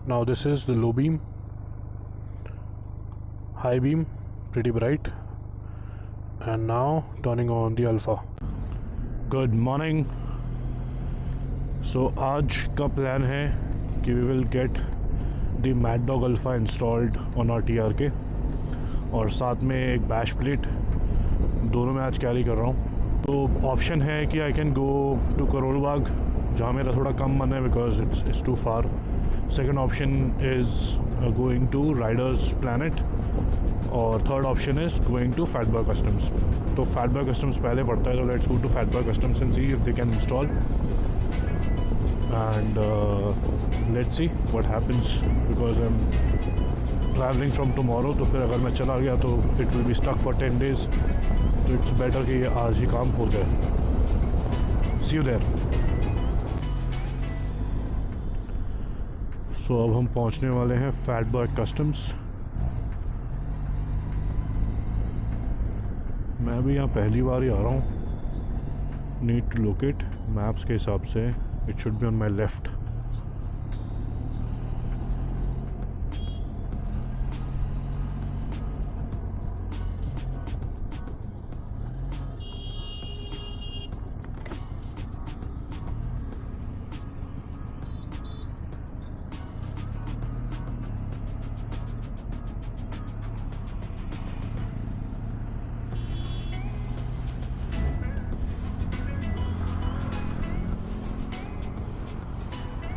Now this is the low beam, high beam, pretty bright, and now turning on the alpha. Good morning. So आज का plan है कि we will get the Maddog Alpha installed on our TRK और साथ में एक bash plate, दोनों मैं आज कैरी कर रहा हूँ. तो ऑप्शन है कि I can go to Karol Bagh, जहाँ मेरा थोड़ा कम मन है because it's too far. Second option is going to Riders Planet और third option is going to Fatberg customs. तो फैटबर्ग कस्टम्स पहले पड़ता है, तो let's go to Fatberg customs and see if they can install and let's see what happens because I am travelling from tomorrow. तो फिर अगर मैं चला गया तो it will be stuck for 10 days. तो इट्स बेटर कि आज ही काम हो जाए. सी यू देयर. सो अब हम पहुंचने वाले हैं फैटबर्ग कस्टम्स. मैं भी यहाँ पहली बार ही आ रहा हूँ. नीड टू लोकेट मैप्स के हिसाब से it should be on my left.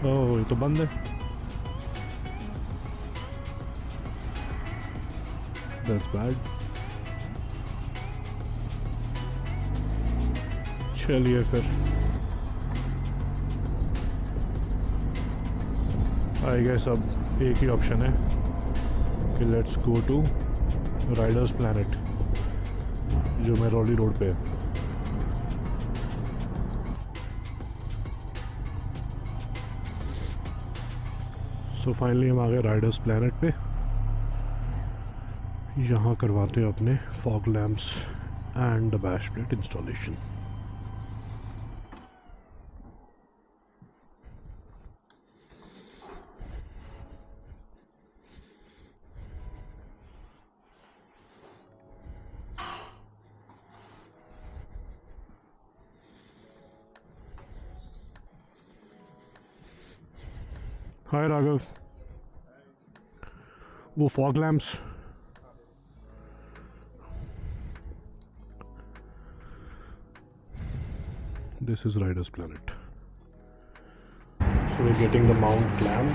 Oh, ये तो बंद है. That's bad. चलिए फिर आई गेस अब एक ही ऑप्शन है कि let's go to Riders Planet, जो मेरौली रोड पे है. सो फाइनली हम आ गए राइडर्स प्लानट पे. यहाँ करवाते हैं अपने fog lamps and the bash plate installation. Hi Raghav, वो fog lamps this is Riders Planet. So we are getting the mount lamp.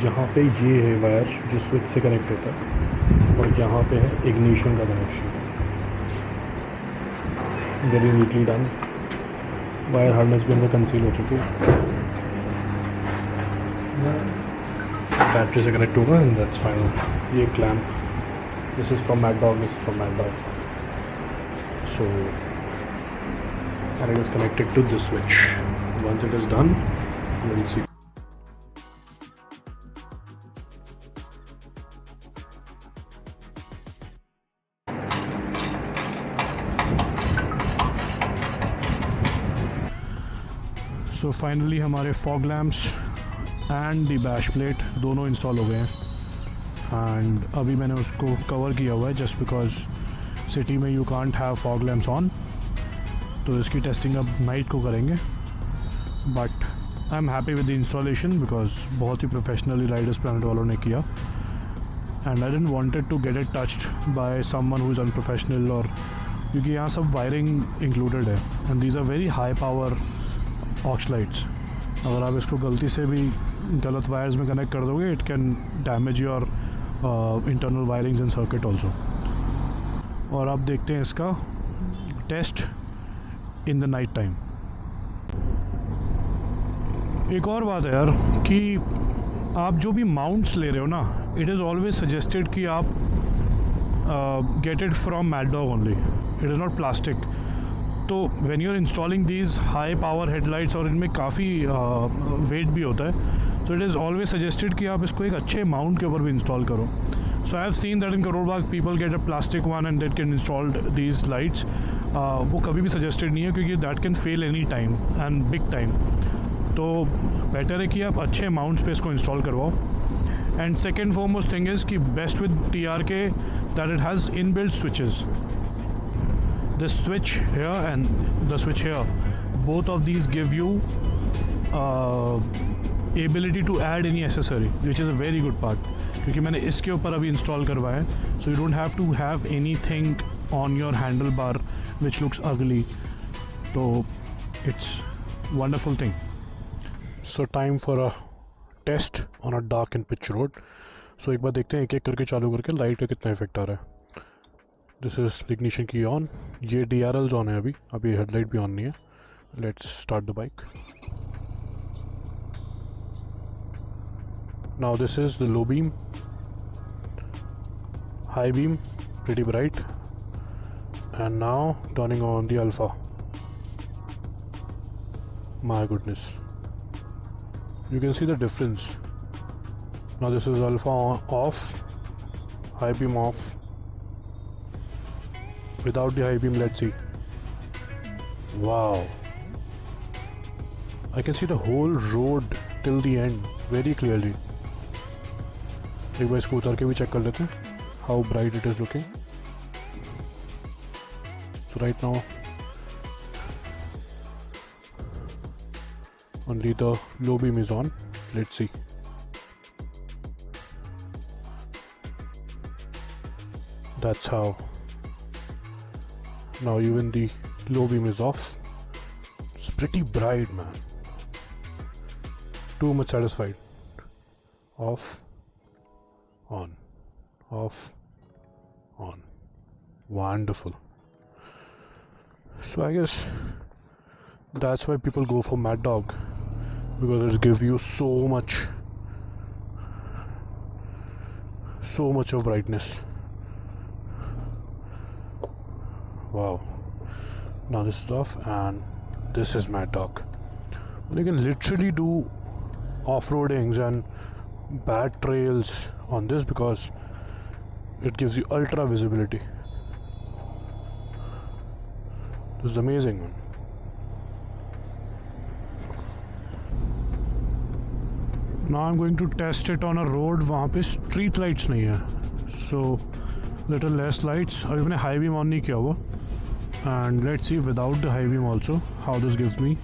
यहाँ पे ये है वायर जो स्विच से कनेक्ट होता है और यहाँ पे है इग्निशन का connection. Very neatly done. Wire harness भी अंदर कंसील हो चुकी है. बैटरी से कनेक्ट होगा एंड दैट्स फाइन. ये clamp, this is from Maddog, this is from Maddog. So and it is connected to this switch. Once it is done we will see. So finally हमारे fog lamps and the bash plate दोनों install हो गए हैं. And अभी मैंने उसको cover किया हुआ है जस्ट बिकॉज सिटी में you can't have fog lamps on. तो इसकी टेस्टिंग अब नाइट को करेंगे. But I am happy with the installation because बहुत ही प्रोफेशनली राइडर्स प्लैनेट वालों ने किया. And I didn't wanted to get it touched by someone who is unprofessional, और क्योंकि यहाँ सब वायरिंग इंक्लूडेड है and these are very high power aux lights. अगर आप इसको गलती से भी गलत वायर्स में कनेक्ट कर दोगे it can damage your internal wirings and circuit also. और आप देखते हैं इसका test in the night time. एक और बात है यार कि आप जो भी माउंट्स ले रहे हो ना, इट इज़ ऑलवेज सजेस्टेड कि आप get it from Maddog only, it is not plastic. तो when you are installing these high power headlights और इनमें काफ़ी वेट भी होता है, so it is always suggested कि आप इसको एक अच्छे माउंट के ऊपर भी इंस्टॉल करो. So I have seen that in Karol Bagh people get a plastic one and they can install these lights. वो कभी भी suggested नहीं है क्योंकि that can fail any time and big time. तो better है कि आप अच्छे mounts पे इसको install करवाओ. And second foremost thing is कि best with TRK that it has inbuilt switches. This switch here and the switch here, both of these give you ability to add any accessory, which is a very good part. क्योंकि मैंने इसके ऊपर अभी install करवाया है, so you don't have to have anything on your handlebar which looks ugly. So it's wonderful thing. So time for a test on a dark and pitch road. So एक बार देखते हैं एक एक करके चालू करके लाइट का कितना इफेक्ट आ रहा है. दिस इज इग्निशन की ऑन, ये DRLs ऑन है अभी हेडलाइट भी ऑन नहीं है. Let's start the bike. Now this is the low beam, high beam, pretty bright, and now turning on the alpha. My goodness, you can see the difference. Now this is alpha off, high beam off. Without the high beam, let's see. Wow, I can see the whole road till the end very clearly. एक बार इसको उतार के भी check कर लेते हैं how bright it is looking. So right now only the low beam is on. Let's see. That's how. Now even the low beam is of. It's pretty bright man. Too much satisfied. Of, on, off, on. Wonderful. So I guess that's why people go for Maddog, because it gives you so much of brightness. Wow. Now this is off and this is Maddog. You can literally do off-roadings and bad trails on this because it gives you ultra visibility. This is amazing, man. Now I'm going to test it on a road वहाँ पे street lights नहीं है, so little less lights. अभी मैंने high beam on नहीं किया हुआ, and let's see without the high beam also how this gives me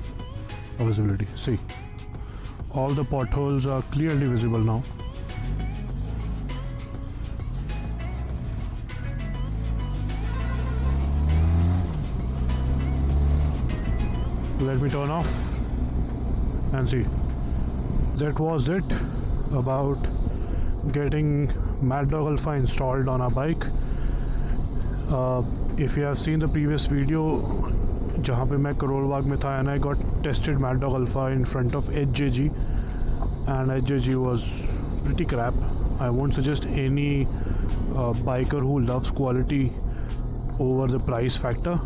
a visibility. See, all the potholes are clearly visible now. Let me turn off and see. That was it about getting Maddog Alpha installed on our bike. If you have seen the previous video जहाँ पे मैं करोल बाग में था, and I got tested Maddog Alpha in front of HJG, and HJG was pretty crap. I won't suggest any biker who loves quality over the price factor.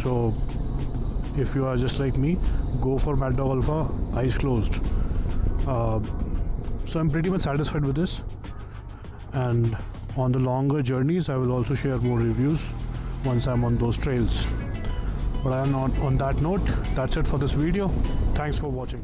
So if you are just like me, go for Maddog Alpha, eyes closed. So I'm pretty much satisfied with this, and on the longer journeys I will also share more reviews once I'm on those trails. But I am not on that note. That's it for this video. Thanks for watching.